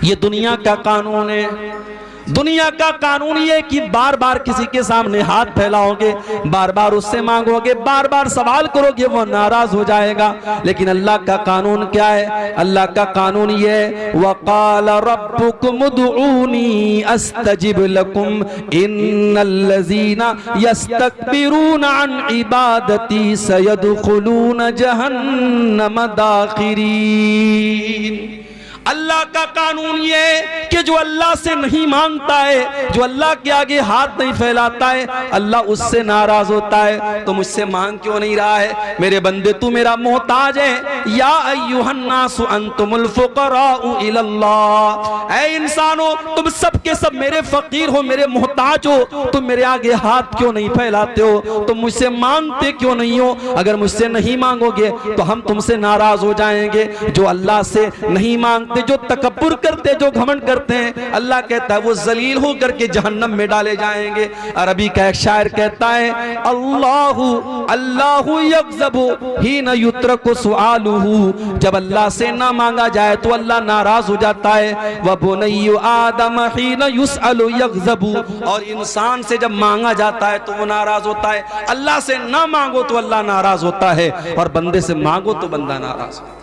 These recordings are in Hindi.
ये दुनिया का कानून है। दुनिया का कानून ये कि बार बार किसी के सामने हाथ फैलाओगे, बार बार उससे मांगोगे, बार बार सवाल करोगे, वो नाराज हो जाएगा। लेकिन अल्लाह का कानून क्या है? अल्लाह का कानून ये है, वक़ाल रब्बुकुम उदऊनी अस्तजिब लकुम इन्नल्लज़ीना यस्तकबिरूना अन इबादती सयदखुलून जहन्नम दाखिरीन। अल्लाह का कानून ये है कि जो अल्लाह से नहीं मांगता है, जो अल्लाह के आगे हाथ नहीं फैलाता है, अल्लाह उससे नाराज होता है। तो मुझसे मांग क्यों नहीं रहा है? मेरे बंदे तू मेरा मोहताज है। या अय्युहन्नासु अंतुमुल फुक़राउ इलल्लाह, ऐ इंसानो तुम सब के सब मेरे फकीर हो, मेरे मोहताज हो, तुम मेरे आगे हाथ क्यों नहीं फैलाते हो? तुम मुझसे मांगते क्यों नहीं हो? अगर मुझसे नहीं मांगोगे तो हम तुमसे नाराज हो जाएंगे। जो अल्लाह से नहीं मांगते, जो तकब्बुर करते, जो घमंड करते हैं, अल्लाह कहता है वो जलील हो करके जहन्नम में डाले जाएंगे। अरबी का एक शायर कहता है, अल्लाहु अल्लाहु यग़ज़बु हीना युत्रकु सुआलुहु, जब अल्लाह से ना मांगा जाए तो अल्लाह नाराज हो जाता है। व बुनय्यु आदम हीना युसअलु यग़ज़बु, और इंसान से जब मांगा जाता है तो वो नाराज होता है। अल्लाह से ना मांगो तो अल्लाह नाराज होता है, और बंदे से मांगो तो बंदा नाराज होता है।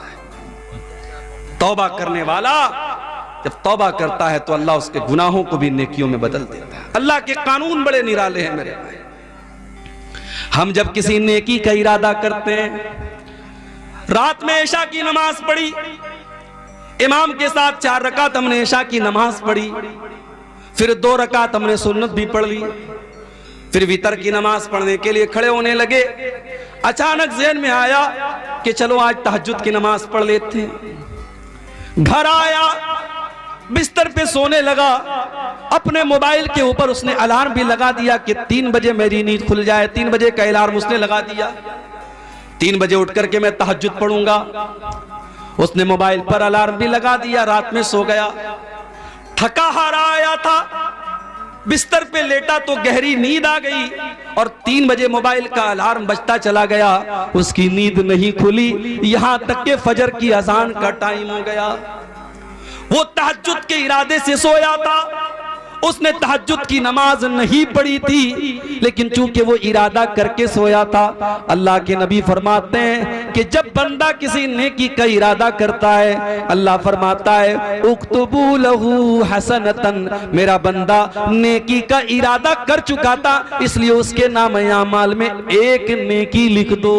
तौबा करने वाला जब तौबा करता है तो अल्लाह उसके गुनाहों को भी नेकियों में बदल देता है। अल्लाह के कानून बड़े निराले हैं मेरे भाई। हम जब किसी नेकी का इरादा करते हैं, रात में इशा की नमाज पढ़ी, इमाम के साथ 4 रकात हमने इशा की नमाज पढ़ी, फिर 2 रकात हमने सुन्नत भी पढ़ ली, फिर वितर की नमाज पढ़ने के लिए खड़े होने लगे। अचानक ज़हन में आया कि चलो आज तहज्जुद की नमाज पढ़ लेते हैं। घर आया, बिस्तर पे सोने लगा, अपने मोबाइल के ऊपर उसने अलार्म भी लगा दिया कि 3 बजे मेरी नींद खुल जाए। 3 बजे का अलार्म उसने लगा दिया, 3 बजे उठ करके मैं तहज्जुद पढ़ूंगा। उसने मोबाइल पर अलार्म भी लगा दिया, रात में सो गया। थका हारा आया था, बिस्तर पे लेटा तो गहरी नींद आ गई, और 3 बजे मोबाइल का अलार्म बजता चला गया। उसकी नींद नहीं खुली, यहां तक के फजर की अजान का टाइम हो गया। वो तहज्जुद के इरादे से सोया था, उसने तहज्जुद की नमाज नहीं पढ़ी थी, लेकिन चूंकि वो इरादा करके सोया था। अल्लाह के नबी फरमाते हैं कि जब बंदा किसी नेकी का इरादा करता है, अल्लाह फरमाता है उक्तुबू लहू हसनतन, मेरा बंदा नेकी का इरादा कर चुका था, इसलिए उसके नाम आमाल में एक नेकी लिख दो।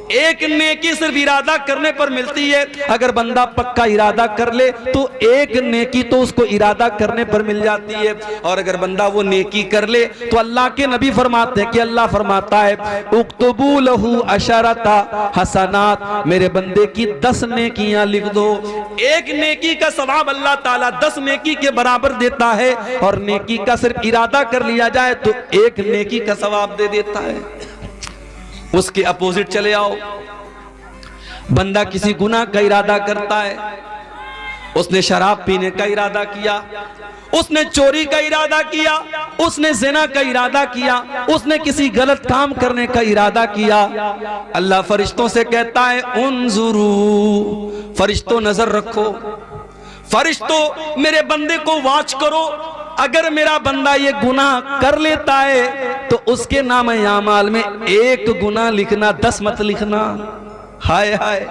एक नेकी सिर्फ इरादा करने पर मिलती है। अगर बंदा पक्का इरादा कर ले तो एक नेकी तो उसको इरादा करने पर मिल जाती है। और अगर बंदा वो नेकी कर ले तो अल्लाह के नबी फरमाते हैं कि अल्लाह फरमाता है उक्तुबू लहू अशरता हसनात, मेरे बंदे की 10 नेकियां लिख दो। एक नेकी का सवाब अल्लाह ताला 10 नेकी के बराबर देता है, और नेकी का सिर्फ इरादा कर लिया जाए तो एक नेकी का सवाब दे देता है। उसके अपोजिट चले आओ, बंदा किसी गुनाह का इरादा करता है, उसने शराब पीने का इरादा किया, उसने चोरी का इरादा किया, उसने ज़िना का इरादा किया, उसने किसी गलत काम करने का इरादा किया। अल्लाह फरिश्तों से कहता है उन्जुरू, फरिश्तों नजर रखो, फरिश्तों मेरे बंदे को वॉच करो। अगर मेरा बंदा ये गुनाह कर लेता है तो उसके नाम आमाल में 1 गुनाह लिखना, 10 मत लिखना। हाय हाय,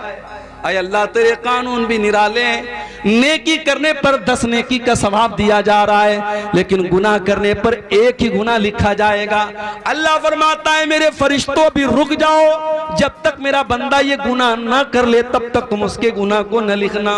अय अल्लाह तेरे कानून भी निराले हैं। नेकी करने पर 10 नेकी का सवाब दिया जा रहा है, लेकिन गुनाह करने पर 1 ही गुनाह लिखा जाएगा। अल्लाह फरमाता है मेरे फरिश्तों भी रुक जाओ, जब तक मेरा बंदा ये गुनाह ना कर ले तब तक तुम उसके गुनाह को न लिखना।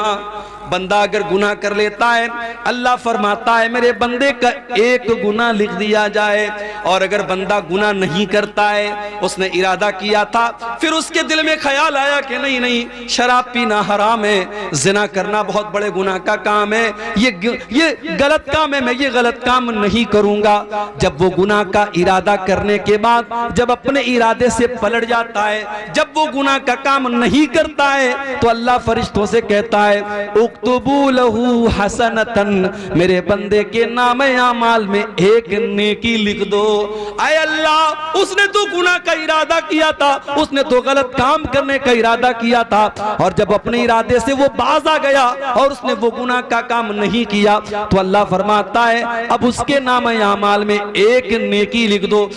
बंदा अगर गुनाह कर लेता है, अल्लाह फरमाता है मेरे बंदे का 1 गुनाह लिख दिया जाए। और अगर बंदा गुनाह नहीं करता है, उसने इरादा किया था, फिर उसके दिल में ख्याल आया कि नहीं नहीं शराब पीना हराम है, जिना करना बहुत बड़े गुनाह का काम है, ये गलत काम है, मैं ये गलत काम नहीं करूंगा। जब वो गुनाह का इरादा करने के बाद जब अपने इरादे से पलट जाता है, जब वो गुनाह का काम नहीं करता है, तो अल्लाह फरिश्तों से कहता है उक्तुबू लहू हसनतन, मेरे बंदे के नाम आमाल में एक नेकी लिख दो। आए अल्लाह, उसने तो गुनाह का इरादा किया था, उसने तो गलत काम करने का इरादा किया था, और जब अपने इरादे से वो बाज आ गया और उसने वो गुनाह का काम नहीं किया, तो अल्लाह फरमाता है अब उसके नाम आमाल में एक नेकी लिख दो।